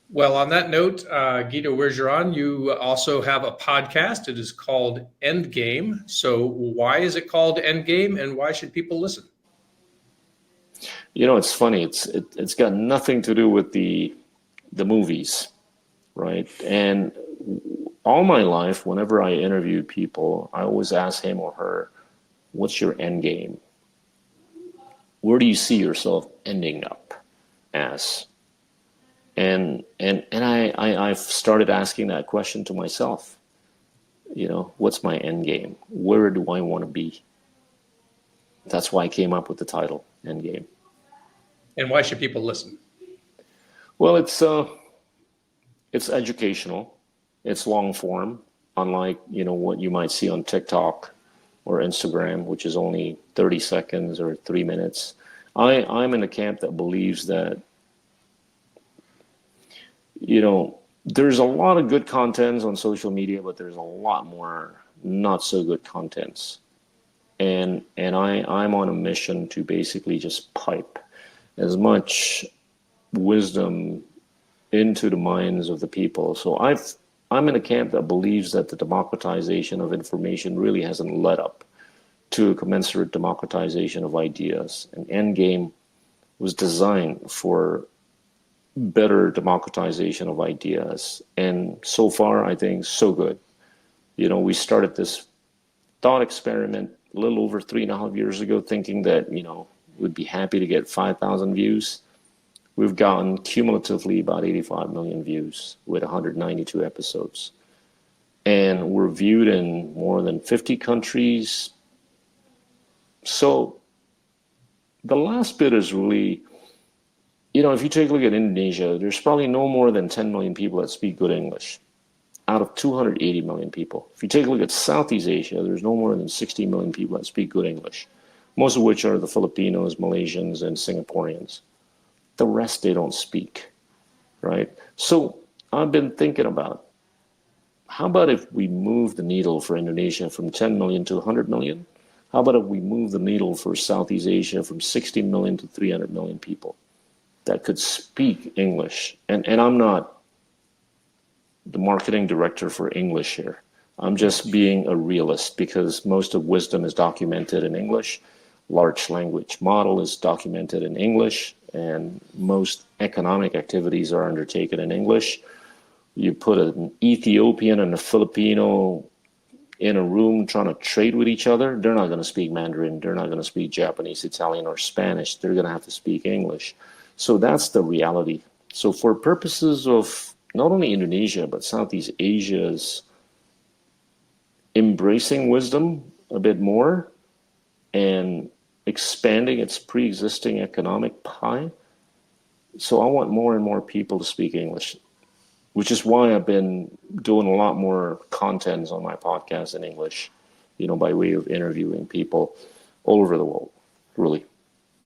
Well, on that note, Gita Wirjawan, you also have a podcast. It is called Endgame. So why is it called Endgame, and why should people listen? It's funny. It's got nothing to do with the movies, right? And all my life, whenever I interview people, I always ask him or her, "What's your end game? Where do you see yourself ending up as?" I've started asking that question to myself. What's my end game? Where do I want to be? That's why I came up with the title, End Game. And why should people listen? Well, it's educational. It's long form, unlike what you might see on TikTok or Instagram, which is only 30 seconds or 3 minutes. I'm in a camp that believes that there's a lot of good contents on social media, but there's a lot more not so good contents. And I'm on a mission to basically just pipe as much wisdom into the minds of the people. So I'm in a camp that believes that the democratization of information really hasn't led up to a commensurate democratization of ideas. And Endgame was designed for better democratization of ideas. And so far, I think, so good. We started this thought experiment a little over 3.5 years ago, thinking that, we'd be happy to get 5,000 views. We've gotten cumulatively about 85 million views with 192 episodes. And we're viewed in more than 50 countries. So the last bit is really, if you take a look at Indonesia, there's probably no more than 10 million people that speak good English out of 280 million people. If you take a look at Southeast Asia, there's no more than 60 million people that speak good English, most of which are the Filipinos, Malaysians, and Singaporeans. The rest, they don't speak, right? So I've been thinking about, how about if we move the needle for Indonesia from 10 million to 100 million? How about if we move the needle for Southeast Asia from 60 million to 300 million people that could speak English? And I'm not the marketing director for English here. I'm just being a realist, because most of wisdom is documented in English. Large language model is documented in English, and most economic activities are undertaken in English. You put an Ethiopian and a Filipino in a room trying to trade with each other, they're not going to speak Mandarin, they're not going to speak Japanese, Italian, or Spanish. They're going to have to speak English. So that's the reality. So for purposes of not only Indonesia, but Southeast Asia's embracing wisdom a bit more and expanding its pre-existing economic pie, so I want more and more people to speak English, which is why I've been doing a lot more content on my podcast in English, by way of interviewing people all over the world, really.